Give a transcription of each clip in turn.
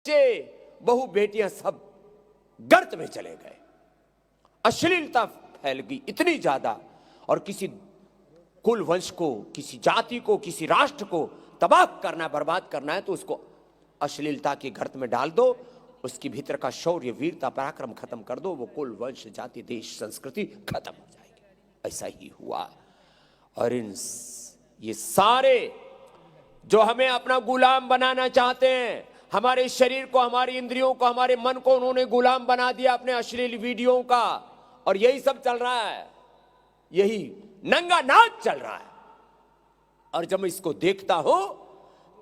बहु बेटियां सब गर्त में चले गए। अश्लीलता फैल गई इतनी ज्यादा, और किसी कुल वंश को, किसी जाति को, किसी राष्ट्र को तबाह करना, बर्बाद करना है तो उसको अश्लीलता के गर्त में डाल दो, उसके भीतर का शौर्य, वीरता, पराक्रम खत्म कर दो, वो कुल वंश, जाति, देश, संस्कृति खत्म हो जाएगी। ऐसा ही हुआ। और ये सारे जो हमें अपना गुलाम बनाना चाहते हैं, हमारे शरीर को, हमारी इंद्रियों को, हमारे मन को उन्होंने गुलाम बना दिया अपने अश्लील वीडियो का, और यही सब चल रहा है, यही नंगा नाच चल रहा है। और जब मैं इसको देखता हूं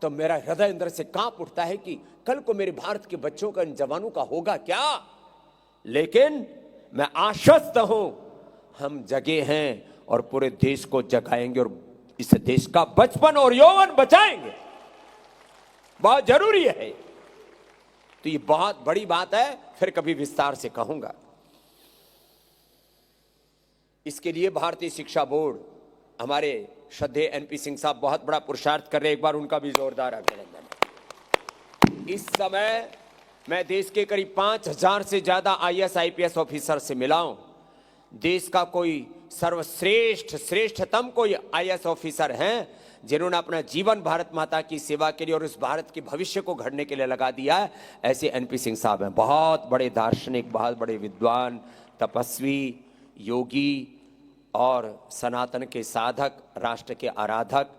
तो मेरा हृदय अंदर से कांप उठता है कि कल को मेरे भारत के बच्चों का, इन जवानों का होगा क्या। लेकिन मैं आश्वस्त हूं, हम जगे हैं और पूरे देश को जगाएंगे और इस देश का बचपन और यौवन बचाएंगे। बहुत जरूरी है। तो ये बहुत बड़ी बात है, फिर कभी विस्तार से कहूंगा। इसके लिए भारतीय शिक्षा बोर्ड, हमारे श्रद्धेय एनपी सिंह साहब बहुत बड़ा पुरुषार्थ कर रहे हैं। एक बार उनका भी जोरदार अभिनंदन। इस समय मैं देश के करीब 5000 से ज्यादा आईएएस आईपीएस ऑफिसर से मिला हूं। देश का कोई श्रेष्ठतम कोई आईएएस ऑफिसर हैं जिन्होंने अपना जीवन भारत माता की सेवा के लिए और उस भारत के भविष्य को गढ़ने के लिए लगा दिया है, ऐसे एनपी सिंह साहब हैं। बहुत बड़े दार्शनिक, बहुत बड़े विद्वान, तपस्वी, योगी और सनातन के साधक, राष्ट्र के आराधक।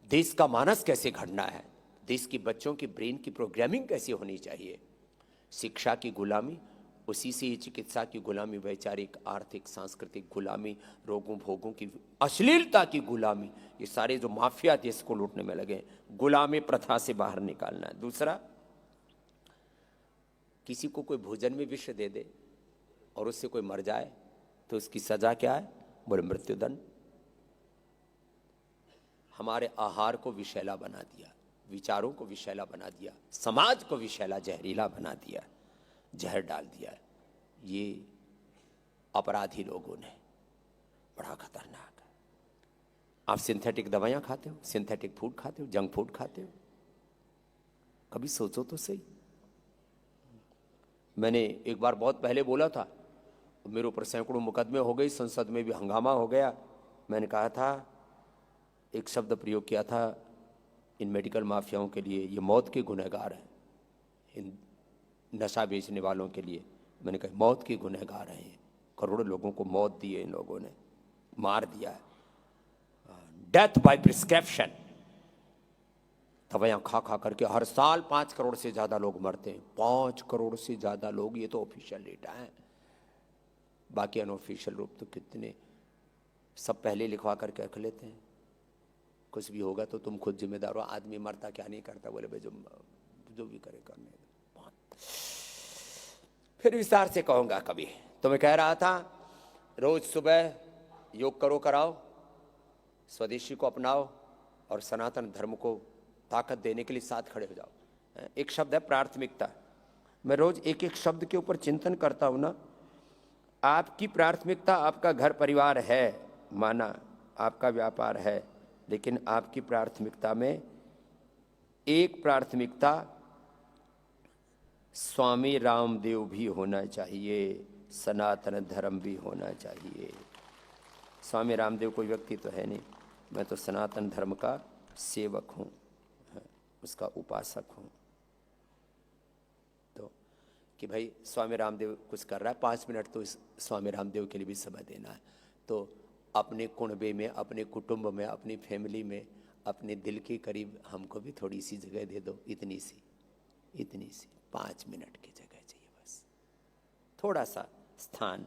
देश का मानस कैसे घड़ना है, देश के बच्चों की ब्रेन की प्रोग्रामिंग कैसे होनी चाहिए, शिक्षा की गुलामी, उसी से ही चिकित्सा की गुलामी, वैचारिक, आर्थिक, सांस्कृतिक गुलामी, रोगों भोगों की, अश्लीलता की गुलामी, ये सारे जो माफिया देश को लूटने में लगे, गुलामी प्रथा से बाहर निकालना है। दूसरा, किसी को कोई भोजन में विष दे दे और उससे कोई मर जाए तो उसकी सजा क्या है? बोले मृत्युदंड। हमारे आहार को विषैला बना दिया, विचारों को विषैला बना दिया, समाज को विषैला, जहरीला बना दिया, जहर डाल दिया। ये अपराधी लोगों ने, बड़ा खतरनाक है। आप सिंथेटिक दवाइयां खाते हो, सिंथेटिक फूड खाते हो, जंक फूड खाते हो, कभी सोचो तो सही। मैंने एक बार बहुत पहले बोला था, मेरे ऊपर सैकड़ों मुकदमे हो गए, संसद में भी हंगामा हो गया। मैंने कहा था, एक शब्द प्रयोग किया था इन मेडिकल माफियाओं के लिए, ये मौत के गुनहगार हैं। इन नशा बेचने वालों के लिए मैंने कहा मौत के गुनहगार हैं। करोड़ों लोगों को मौत दी है इन लोगों ने, मार दिया है, डेथ बाय प्रिस्क्रिप्शन। दवाइयां खा खा करके हर साल 5 करोड़ से ज्यादा लोग मरते हैं। 5 करोड़ से ज्यादा लोग, ये तो ऑफिशियल डेटा है, बाकी अनऑफिशियल रूप तो कितने, सब पहले लिखवा करके रख लेते हैं। कुछ भी होगा तो तुम खुद जिम्मेदार हो, आदमी मरता क्या नहीं करता, बोले भाई जो भी करे करने। फिर विस्तार से कहूंगा कभी। तो मैं कह रहा था, रोज सुबह योग करो, कराओ, स्वदेशी को अपनाओ और सनातन धर्म को ताकत देने के लिए साथ खड़े हो जाओ। एक शब्द है प्राथमिकता। मैं रोज एक एक शब्द के ऊपर चिंतन करता हूं ना। आपकी प्राथमिकता आपका घर परिवार है, माना आपका व्यापार है, लेकिन आपकी प्राथमिकता में एक प्राथमिकता स्वामी रामदेव भी होना चाहिए, सनातन धर्म भी होना चाहिए। स्वामी रामदेव कोई व्यक्ति तो है नहीं, मैं तो सनातन धर्म का सेवक हूँ, उसका उपासक हूँ। तो कि भाई स्वामी रामदेव कुछ कर रहा है, 5 मिनट तो इस स्वामी रामदेव के लिए भी समय देना है। तो अपने कुनबे में, अपने कुटुंब में, अपनी फैमिली में, अपने दिल के करीब हमको भी थोड़ी सी जगह दे दो, इतनी सी 5 मिनट की जगह चाहिए, बस थोड़ा सा स्थान,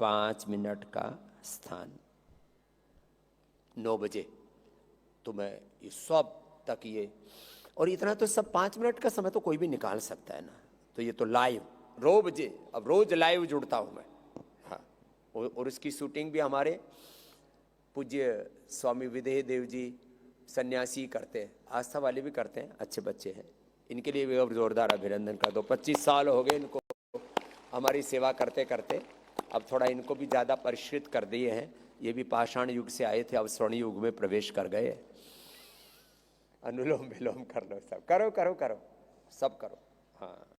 5 मिनट का स्थान। 9 बजे तो मैं ये सब तक ये, और इतना तो सब 5 मिनट का समय तो कोई भी निकाल सकता है ना। तो ये तो लाइव रोज, अब रोज लाइव जुड़ता हूं मैं। हाँ, और उसकी शूटिंग भी हमारे पूज्य स्वामी विदेह देव जी सन्यासी करते हैं, आस्था वाले भी करते हैं, अच्छे बच्चे हैं। इनके लिए भी अब जोरदार अभिनंदन कर दो। 25 साल हो गए इनको हमारी सेवा करते करते, अब थोड़ा इनको भी ज़्यादा परिष्कृत कर दिए हैं। ये भी पाषाण युग से आए थे, अब स्वर्ण युग में प्रवेश कर गए। अनुलोम विलोम कर लो, सब करो करो करो, सब करो। हाँ।